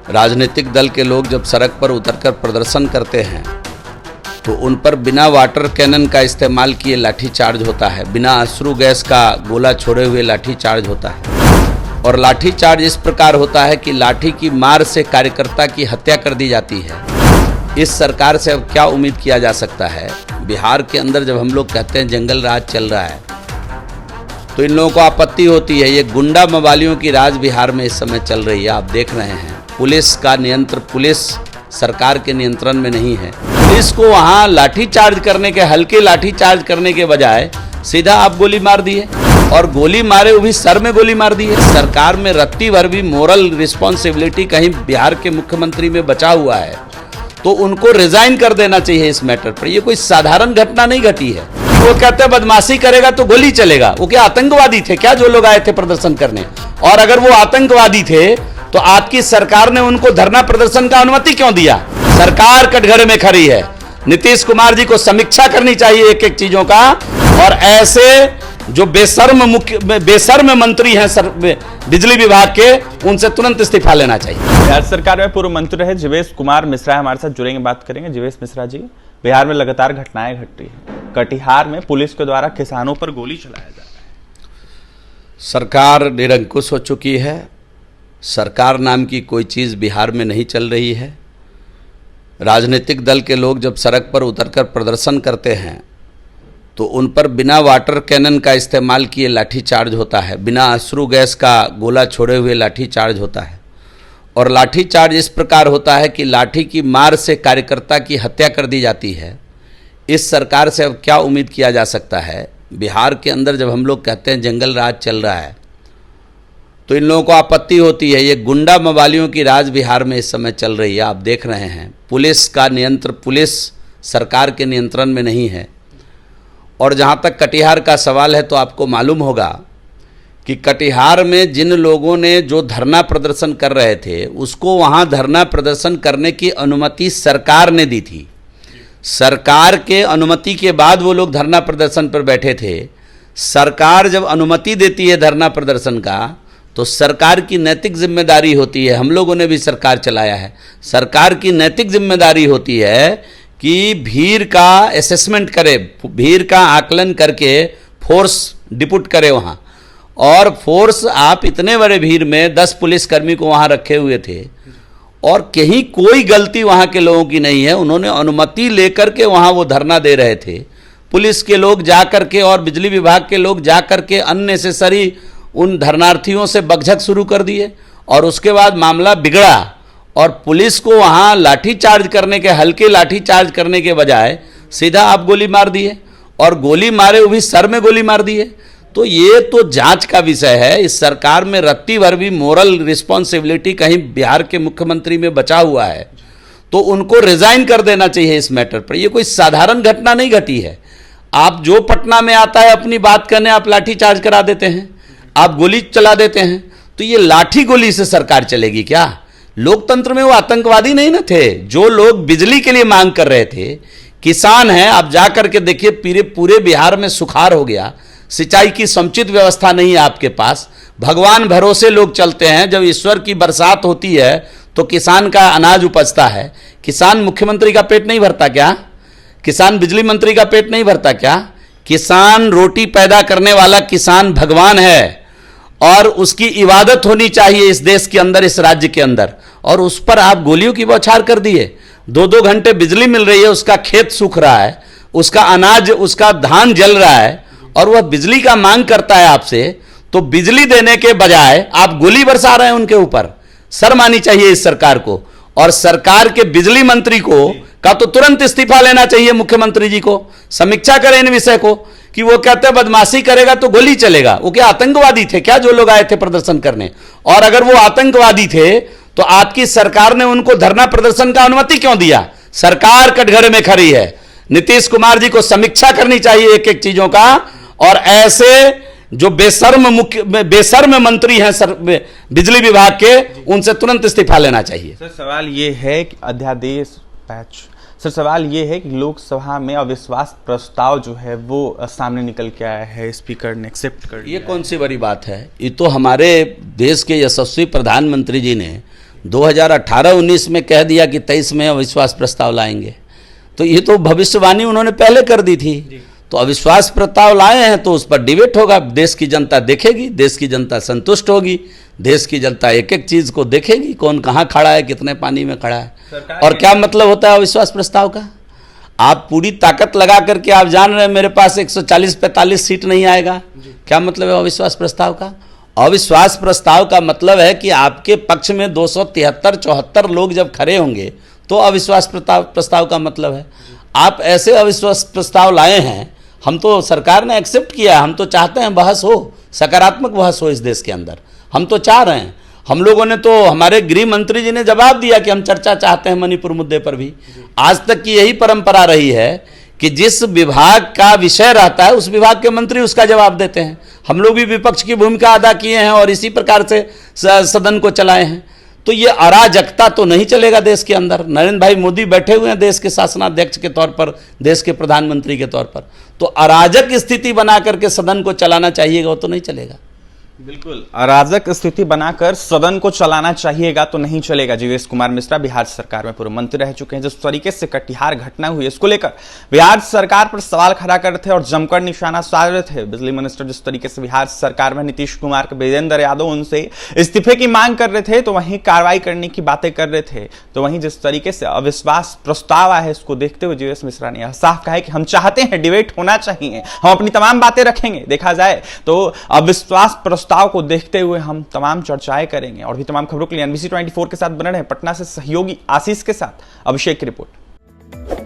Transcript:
राजनीतिक दल के लोग जब सड़क पर उतरकर प्रदर्शन करते हैं तो उन पर बिना वाटर कैनन का इस्तेमाल किए लाठी चार्ज होता है, बिना अश्रु गैस का गोला छोड़े हुए लाठी चार्ज होता है। और लाठी चार्ज इस प्रकार होता है कि लाठी की मार से कार्यकर्ता की हत्या कर दी जाती है। इस सरकार से अब क्या उम्मीद किया जा सकता है? बिहार के अंदर जब हम लोग कहते हैं जंगल राज चल रहा है तो इन लोगों को आपत्ति होती है। ये गुंडा मवालियों की राज बिहार में इस समय चल रही है, आप देख रहे हैं। पुलिस का नियंत्रण पुलिस सरकार के नियंत्रण में नहीं है। पुलिस को वहां लाठी चार्ज करने के, हल्के लाठी चार्ज करने के बजाय सीधा आप गोली मार दिए, और गोली मारे वो भी सर में गोली मार दी है। सरकार में रत्ती भर भी मोरल रिस्पॉन्सिबिलिटी कहीं बिहार के मुख्यमंत्री में बचा हुआ है तो उनको रिजाइन कर देना चाहिए इस मैटर पर। ये कोई साधारण घटना नहीं घटी है। वो कहते हैं बदमाशी करेगा तो गोली चलेगा। वो क्या आतंकवादी थे क्या जो लोग आए थे प्रदर्शन करने? और अगर वो आतंकवादी थे तो आपकी सरकार ने उनको धरना प्रदर्शन का अनुमति क्यों दिया? सरकार कटघरे में खड़ी है। नीतीश कुमार जी को समीक्षा करनी चाहिए एक एक चीजों का, और ऐसे जो बेशर्म मंत्री हैं बिजली विभाग के, उनसे तुरंत इस्तीफा लेना चाहिए। बिहार सरकार में पूर्व मंत्री रहे जीवेश कुमार मिश्रा हमारे साथ जुड़ेंगे, बात करेंगे। जीवेश मिश्रा जी, बिहार में लगातार घटनाएं घट रही है। कटिहार में पुलिस के द्वारा किसानों पर गोली चलाया जा रहा है। सरकार निरंकुश हो चुकी है। सरकार नाम की कोई चीज़ बिहार में नहीं चल रही है। राजनीतिक दल के लोग जब सड़क पर उतरकर प्रदर्शन करते हैं तो उन पर बिना वाटर कैनन का इस्तेमाल किए लाठी चार्ज होता है, बिना अश्रु गैस का गोला छोड़े हुए लाठी चार्ज होता है। और लाठी चार्ज इस प्रकार होता है कि लाठी की मार से कार्यकर्ता की हत्या कर दी जाती है। इस सरकार से अब क्या उम्मीद किया जा सकता है? बिहार के अंदर जब हम लोग कहते हैं जंगल राज चल रहा है तो इन लोगों को आपत्ति होती है। ये गुंडा मवालियों की राज बिहार में इस समय चल रही है, आप देख रहे हैं। पुलिस का नियंत्रण पुलिस सरकार के नियंत्रण में नहीं है। और जहाँ तक कटिहार का सवाल है तो आपको मालूम होगा कि कटिहार में जिन लोगों ने जो धरना प्रदर्शन कर रहे थे उसको वहाँ धरना प्रदर्शन करने की अनुमति सरकार ने दी थी। सरकार के अनुमति के बाद वो लोग धरना प्रदर्शन पर बैठे थे। सरकार जब अनुमति देती है धरना प्रदर्शन का तो सरकार की नैतिक जिम्मेदारी होती है। हम लोगों ने भी सरकार चलाया है। सरकार की नैतिक जिम्मेदारी होती है कि भीड़ का असेसमेंट करे, भीड़ का आकलन करके फोर्स डिप्यूट करे वहाँ। और फोर्स आप इतने बड़े भीड़ में 10 पुलिसकर्मी को वहाँ रखे हुए थे और कहीं कोई गलती वहाँ के लोगों की नहीं है। उन्होंने अनुमति लेकर के वहाँ वो धरना दे रहे थे। पुलिस के लोग जा कर के और बिजली विभाग के लोग जा कर के अननेसेसरी उन धरनार्थियों से बकझक शुरू कर दिए और उसके बाद मामला बिगड़ा और पुलिस को वहाँ लाठी चार्ज करने के, हल्के लाठी चार्ज करने के बजाय सीधा आप गोली मार दिए, और गोली मारे वो भी सर में गोली मार दिए। तो ये तो जांच का विषय है। इस सरकार में रत्ती भर भी मोरल रिस्पॉन्सिबिलिटी कहीं बिहार के मुख्यमंत्री में बचा हुआ है तो उनको रिजाइन कर देना चाहिए इस मैटर पर। ये कोई साधारण घटना नहीं घटी है। आप जो पटना में आता है अपनी बात करने, आप लाठी चार्ज करा देते हैं, आप गोली चला देते हैं। तो ये लाठी गोली से सरकार चलेगी क्या? लोकतंत्र में वो आतंकवादी नहीं ना थे। जो लोग बिजली के लिए मांग कर रहे थे, किसान हैं, आप जा करके देखिए पूरे बिहार में सुखाड़ हो गया। सिंचाई की समुचित व्यवस्था नहीं है आपके पास। भगवान भरोसे लोग चलते हैं। जब ईश्वर की बरसात होती है तो किसान का अनाज उपजता है। किसान मुख्यमंत्री का पेट नहीं भरता क्या? किसान बिजली मंत्री का पेट नहीं भरता क्या? किसान रोटी पैदा करने वाला किसान भगवान है और उसकी इबादत होनी चाहिए इस देश के अंदर, इस राज्य के अंदर। और उस पर आप गोलियों की बौछार कर दिए। 2-2 घंटे बिजली मिल रही है, उसका खेत सूख रहा है, उसका अनाज, उसका धान जल रहा है और वह बिजली का मांग करता है आपसे। तो बिजली देने के बजाय आप गोली बरसा रहे हैं उनके ऊपर। शर्म आनी चाहिए इस सरकार को। और सरकार के बिजली मंत्री को का तो तुरंत इस्तीफा लेना चाहिए। मुख्यमंत्री जी को समीक्षा करें इन विषय को कि वो कहते हैं बदमाशी करेगा तो गोली चलेगा। वो क्या आतंकवादी थे क्या जो लोग आए थे प्रदर्शन करने? और अगर वो आतंकवादी थे तो आपकी सरकार ने उनको धरना प्रदर्शन का अनुमति क्यों दिया? सरकार कटघरे में खड़ी है। नीतीश कुमार जी को समीक्षा करनी चाहिए एक एक चीजों का, और ऐसे जो बेशर्म मंत्री हैं बिजली विभाग के, उनसे तुरंत इस्तीफा लेना चाहिए। सर सवाल ये है कि अध्यादेश सर सवाल ये है कि लोकसभा में अविश्वास प्रस्ताव जो है वो सामने निकल के आया है, स्पीकर ने एक्सेप्ट कर लिया। ये कौन सी बड़ी बात है? ये तो हमारे देश के यशस्वी प्रधानमंत्री जी ने 2018-19 में कह दिया कि 23 में अविश्वास प्रस्ताव लाएंगे, तो ये तो भविष्यवाणी उन्होंने पहले कर दी थी। तो अविश्वास प्रस्ताव लाए हैं तो उस पर डिबेट होगा, देश की जनता देखेगी, देश की जनता संतुष्ट होगी, देश की जनता एक एक चीज को देखेगी, कौन कहाँ खड़ा है, कितने पानी में खड़ा है और क्या मतलब होता है अविश्वास प्रस्ताव का। आप पूरी ताकत लगा करके आप जान रहे हैं मेरे पास 140-45 सीट नहीं आएगा, क्या मतलब है अविश्वास प्रस्ताव का। अविश्वास प्रस्ताव का मतलब है कि आपके पक्ष में 273-74 लोग जब खड़े होंगे तो अविश्वास प्रस्ताव का मतलब है। आप ऐसे अविश्वास प्रस्ताव लाए हैं, हम तो सरकार ने एक्सेप्ट किया, हम तो चाहते हैं बहस हो, सकारात्मक बहस हो इस देश के अंदर, हम तो चाह रहे हैं। हम लोगों ने तो, हमारे गृह मंत्री जी ने जवाब दिया कि हम चर्चा चाहते हैं मणिपुर मुद्दे पर भी। आज तक की यही परंपरा रही है कि जिस विभाग का विषय रहता है उस विभाग के मंत्री उसका जवाब देते हैं। हम लोग भी विपक्ष की भूमिका अदा किए हैं और इसी प्रकार से सदन को चलाए हैं। तो ये अराजकता तो नहीं चलेगा देश के अंदर। नरेंद्र भाई मोदी बैठे हुए हैं देश के शासनाध्यक्ष के तौर पर, देश के प्रधानमंत्री के तौर पर, तो अराजक स्थिति बना करके सदन को चलाना चाहिएगा, वो तो नहीं चलेगा। बिल्कुल, अराजक स्थिति बनाकर सदन को चलाना चाहिएगा तो नहीं चलेगा। जीवेश कुमार मिश्रा बिहार सरकार में पूर्व मंत्री रह चुके हैं। जिस तरीके से कटिहार घटना हुई इसको लेकर बिहार सरकार पर सवाल खड़ा कर रहे थे और जमकर निशाना साध रहे थे। बिजली मिनिस्टर जिस तरीके से बिहार सरकार में नीतीश कुमार के वीरेंद्र यादव उनसे इस्तीफे की मांग कर रहे थे तो वहीं कार्रवाई करने की बातें कर रहे थे, तो वहीं जिस तरीके से अविश्वास प्रस्ताव आया है इसको देखते हुए जीवेश मिश्रा ने साफ कहा है कि हम चाहते हैं डिबेट होना चाहिए, हम अपनी तमाम बातें रखेंगे। देखा जाए तो अविश्वास प्रस्ताव को देखते हुए हम तमाम चर्चाएं करेंगे और भी तमाम खबरों के लिए NBC 24 के साथ बने रहें। पटना से सहयोगी आशीष के साथ अभिषेक की रिपोर्ट।